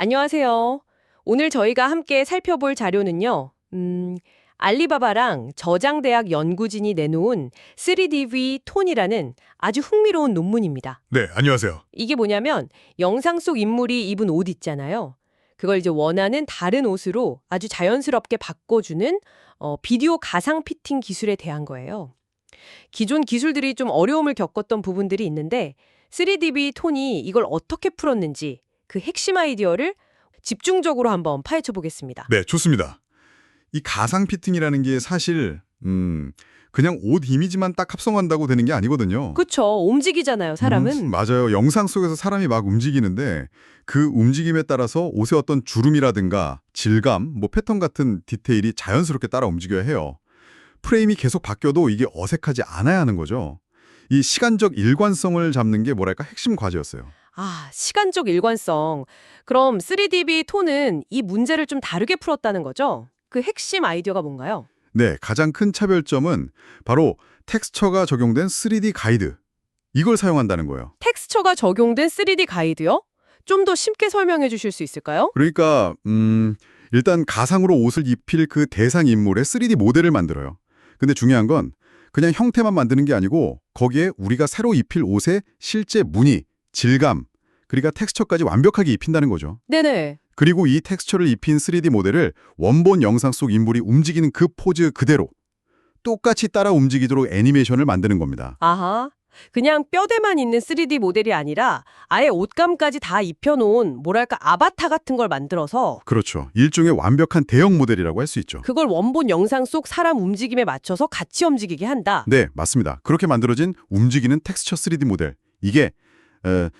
안녕하세요. 오늘 저희가 함께 살펴볼 자료는요. 알리바바랑 저장대학 연구진이 내놓은 3DV 톤이라는 아주 흥미로운 논문입니다. 네, 안녕하세요. 이게 뭐냐면 영상 속 인물이 입은 옷 있잖아요. 그걸 이제 원하는 다른 옷으로 아주 자연스럽게 바꿔주는 비디오 가상 피팅 기술에 대한 거예요. 기존 기술들이 좀 어려움을 겪었던 부분들이 있는데 3DV 톤이 이걸 어떻게 풀었는지 그 핵심 아이디어를 집중적으로 한번 파헤쳐 보겠습니다. 네, 좋습니다. 이 가상 피팅이라는 게 사실 그냥 옷 이미지만 딱 합성한다고 되는 게 아니거든요. 그쵸. 움직이잖아요, 사람은. 맞아요. 영상 속에서 사람이 막 움직이는데 그 움직임에 따라서 옷의 어떤 주름이라든가 질감, 패턴 같은 디테일이 자연스럽게 따라 움직여야 해요. 프레임이 계속 바뀌어도 이게 어색하지 않아야 하는 거죠. 이 시간적 일관성을 잡는 게 뭐랄까 핵심 과제였어요. 아, 시간적 일관성. 그럼 3DB 톤은 이 문제를 좀 다르게 풀었다는 거죠? 그 핵심 아이디어가 뭔가요? 네, 가장 큰 차별점은 바로 텍스처가 적용된 3D 가이드. 이걸 사용한다는 거예요. 텍스처가 적용된 3D 가이드요? 좀 더 쉽게 설명해 주실 수 있을까요? 그러니까 일단 가상으로 옷을 입힐 그 대상 인물의 3D 모델을 만들어요. 근데 중요한 건 그냥 형태만 만드는 게 아니고 거기에 우리가 새로 입힐 옷의 실제 무늬, 질감, 그러니까 텍스처까지 완벽하게 입힌다는 거죠. 네네. 그리고 이 텍스처를 입힌 3D 모델을 원본 영상 속 인물이 움직이는 그 포즈 그대로 똑같이 따라 움직이도록 애니메이션을 만드는 겁니다. 아하. 그냥 뼈대만 있는 3D 모델이 아니라 아예 옷감까지 다 입혀놓은 뭐랄까 아바타 같은 걸 만들어서 그렇죠. 일종의 완벽한 대형 모델이라고 할 수 있죠. 그걸 원본 영상 속 사람 움직임에 맞춰서 같이 움직이게 한다. 네, 맞습니다. 그렇게 만들어진 움직이는 텍스처 3D 모델. 이게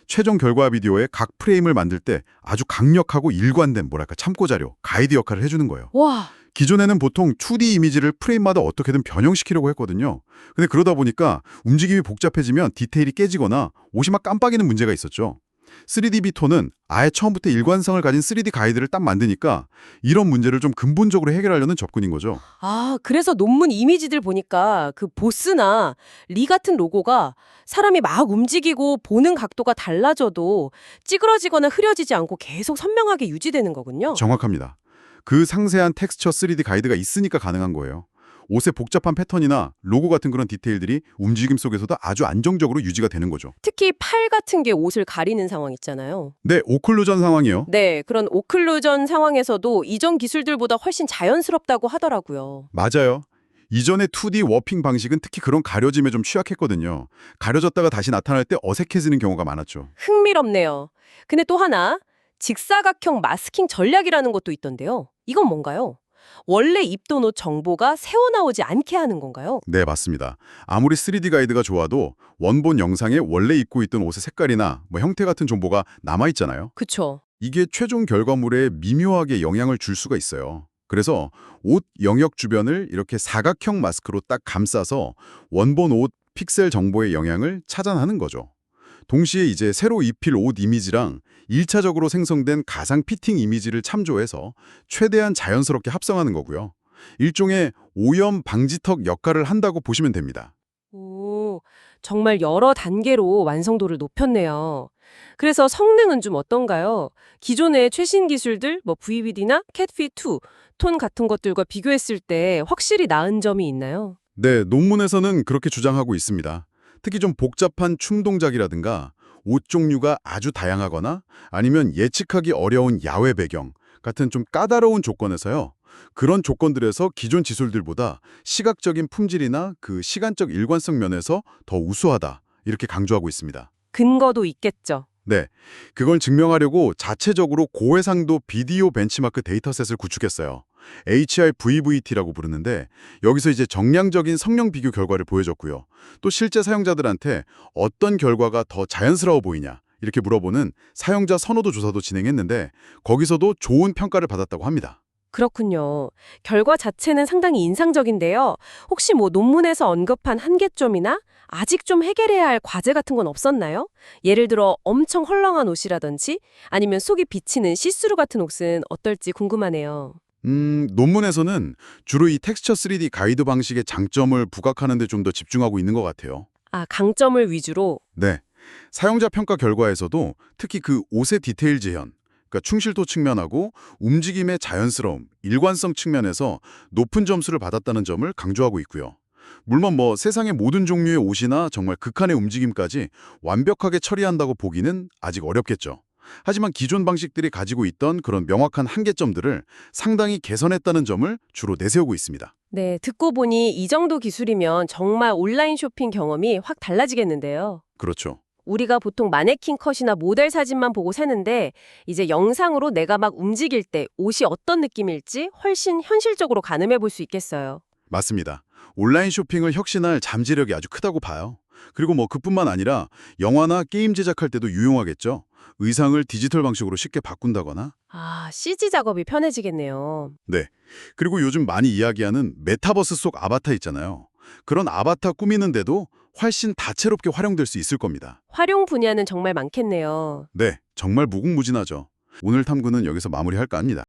최종 결과 비디오의 각 프레임을 만들 때 아주 강력하고 일관된 참고자료, 가이드 역할을 해주는 거예요. 와, 기존에는 보통 2D 이미지를 프레임마다 어떻게든 변형시키려고 했거든요. 근데 그러다 보니까 움직임이 복잡해지면 디테일이 깨지거나 옷이 막 깜빡이는 문제가 있었죠. 3D 비톤은 아예 처음부터 일관성을 가진 3D 가이드를 딱 만드니까 이런 문제를 좀 근본적으로 해결하려는 접근인 거죠. 아, 그래서 논문 이미지들 보니까 그 보스나 리 같은 로고가 사람이 막 움직이고 보는 각도가 달라져도 찌그러지거나 흐려지지 않고 계속 선명하게 유지되는 거군요. 정확합니다. 그 상세한 텍스처 3D 가이드가 있으니까 가능한 거예요. 옷의 복잡한 패턴이나 로고 같은 그런 디테일들이 움직임 속에서도 아주 안정적으로 유지가 되는 거죠. 특히 팔 같은 게 옷을 가리는 상황 있잖아요. 네, 오클루전 상황이요. 네, 그런 오클루전 상황에서도 이전 기술들보다 훨씬 자연스럽다고 하더라고요. 맞아요. 이전의 2D 워핑 방식은 특히 그런 가려짐에 좀 취약했거든요. 가려졌다가 다시 나타날 때 어색해지는 경우가 많았죠. 흥미롭네요. 근데 또 하나, 직사각형 마스킹 전략이라는 것도 있던데요. 이건 뭔가요? 원래 입던 옷 정보가 새어나오지 않게 하는 건가요? 네, 맞습니다. 아무리 3D 가이드가 좋아도 원본 영상에 원래 입고 있던 옷의 색깔이나 형태 같은 정보가 남아있잖아요. 그쵸. 이게 최종 결과물에 미묘하게 영향을 줄 수가 있어요. 그래서 옷 영역 주변을 이렇게 사각형 마스크로 딱 감싸서 원본 옷 픽셀 정보의 영향을 차단하는 거죠. 동시에 이제 새로 입힐 옷 이미지랑 1차적으로 생성된 가상 피팅 이미지를 참조해서 최대한 자연스럽게 합성하는 거고요. 일종의 오염 방지턱 역할을 한다고 보시면 됩니다. 오, 정말 여러 단계로 완성도를 높였네요. 그래서 성능은 좀 어떤가요? 기존의 최신 기술들, VVD나 캣핏2, 톤 같은 것들과 비교했을 때 확실히 나은 점이 있나요? 네, 논문에서는 그렇게 주장하고 있습니다. 특히 좀 복잡한 춤 동작이라든가 옷 종류가 아주 다양하거나 아니면 예측하기 어려운 야외 배경 같은 좀 까다로운 조건에서요. 그런 조건들에서 기존 기술들보다 시각적인 품질이나 그 시간적 일관성 면에서 더 우수하다 이렇게 강조하고 있습니다. 근거도 있겠죠. 네, 그걸 증명하려고 자체적으로 고해상도 비디오 벤치마크 데이터셋을 구축했어요. HRVVT라고 부르는데 여기서 이제 정량적인 성능 비교 결과를 보여줬고요. 또 실제 사용자들한테 어떤 결과가 더 자연스러워 보이냐 이렇게 물어보는 사용자 선호도 조사도 진행했는데 거기서도 좋은 평가를 받았다고 합니다. 그렇군요. 결과 자체는 상당히 인상적인데요. 혹시 논문에서 언급한 한계점이나 아직 좀 해결해야 할 과제 같은 건 없었나요? 예를 들어 엄청 헐렁한 옷이라든지 아니면 속이 비치는 시스루 같은 옷은 어떨지 궁금하네요. 논문에서는 주로 이 텍스처 3D 가이드 방식의 장점을 부각하는 데 좀 더 집중하고 있는 것 같아요. 아, 강점을 위주로? 네. 사용자 평가 결과에서도 특히 그 옷의 디테일 재현, 그러니까 충실도 측면하고 움직임의 자연스러움, 일관성 측면에서 높은 점수를 받았다는 점을 강조하고 있고요. 물론 세상의 모든 종류의 옷이나 정말 극한의 움직임까지 완벽하게 처리한다고 보기는 아직 어렵겠죠. 하지만 기존 방식들이 가지고 있던 그런 명확한 한계점들을 상당히 개선했다는 점을 주로 내세우고 있습니다. 네, 듣고 보니 이 정도 기술이면 정말 온라인 쇼핑 경험이 확 달라지겠는데요. 그렇죠. 우리가 보통 마네킹 컷이나 모델 사진만 보고 사는데 이제 영상으로 내가 막 움직일 때 옷이 어떤 느낌일지 훨씬 현실적으로 가늠해 볼 수 있겠어요. 맞습니다. 온라인 쇼핑을 혁신할 잠재력이 아주 크다고 봐요. 그리고 그뿐만 아니라 영화나 게임 제작할 때도 유용하겠죠. 의상을 디지털 방식으로 쉽게 바꾼다거나. 아, CG 작업이 편해지겠네요. 네. 그리고 요즘 많이 이야기하는 메타버스 속 아바타 있잖아요. 그런 아바타 꾸미는데도 훨씬 다채롭게 활용될 수 있을 겁니다. 활용 분야는 정말 많겠네요. 네, 정말 무궁무진하죠. 오늘 탐구는 여기서 마무리할까 합니다.